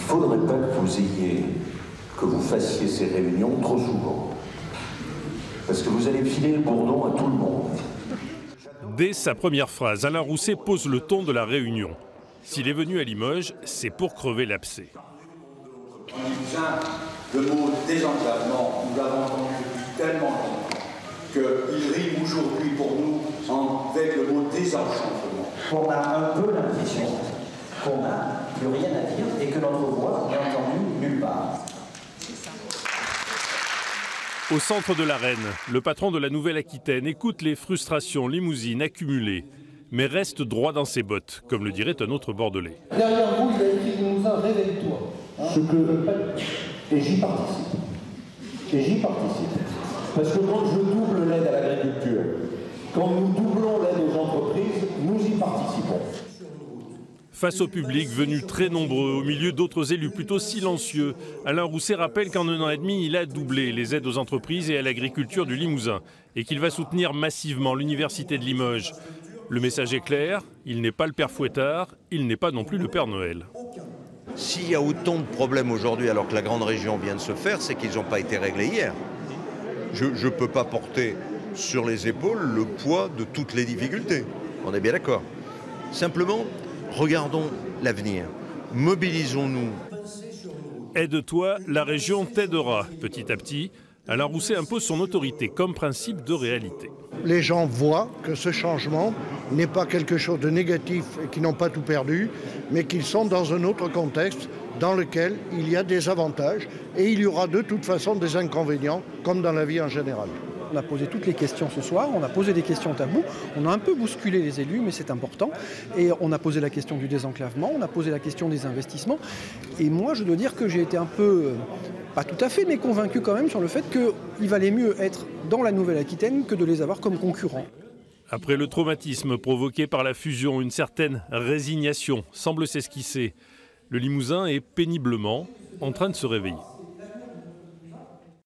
faudrait pas que vous fassiez ces réunions trop souvent. Parce que vous allez filer le bourdon à tout le monde. Dès sa première phrase, Alain Rousset pose le ton de la réunion. S'il est venu à Limoges, c'est pour crever l'abcès. Le mot désenclavement, nous l'avons entendu depuis tellement longtemps qu'il rime aujourd'hui pour nous avec le mot désenchantement. On a un peu l'impression qu'on n'a plus rien à dire et que notre voix n'est entendue nulle part. Au centre de l'arène, le patron de la Nouvelle-Aquitaine écoute les frustrations limousines accumulées, mais reste droit dans ses bottes, comme le dirait un autre Bordelais. Derrière vous, il a écrit Limousin, réveille-toi. Et j'y participe. Parce que quand je double l'aide à l'agriculture, quand nous doublons l'aide aux entreprises, nous y participons. Face au public venu très nombreux, au milieu d'autres élus plutôt silencieux, Alain Rousset rappelle qu'en 1 an et demi, il a doublé les aides aux entreprises et à l'agriculture du Limousin et qu'il va soutenir massivement l'université de Limoges. Le message est clair, il n'est pas le père Fouettard, il n'est pas non plus le Père Noël. S'il y a autant de problèmes aujourd'hui alors que la grande région vient de se faire, c'est qu'ils n'ont pas été réglés hier. Je ne peux pas porter sur les épaules le poids de toutes les difficultés. On est bien d'accord. Simplement, regardons l'avenir. Mobilisons-nous. Aide-toi, la région t'aidera. Petit à petit, Alain Rousset impose son autorité comme principe de réalité. Les gens voient que ce changement n'est pas quelque chose de négatif et qu'ils n'ont pas tout perdu, mais qu'ils sont dans un autre contexte dans lequel il y a des avantages et il y aura de toute façon des inconvénients, comme dans la vie en général. On a posé toutes les questions ce soir, on a posé des questions tabous, on a un peu bousculé les élus, mais c'est important. Et on a posé la question du désenclavement, on a posé la question des investissements. Et moi, je dois dire que j'ai été un peu, pas tout à fait, mais convaincu quand même sur le fait qu'il valait mieux être dans la Nouvelle-Aquitaine que de les avoir comme concurrents. Après le traumatisme provoqué par la fusion, une certaine résignation semble s'esquisser. Le Limousin est péniblement en train de se réveiller.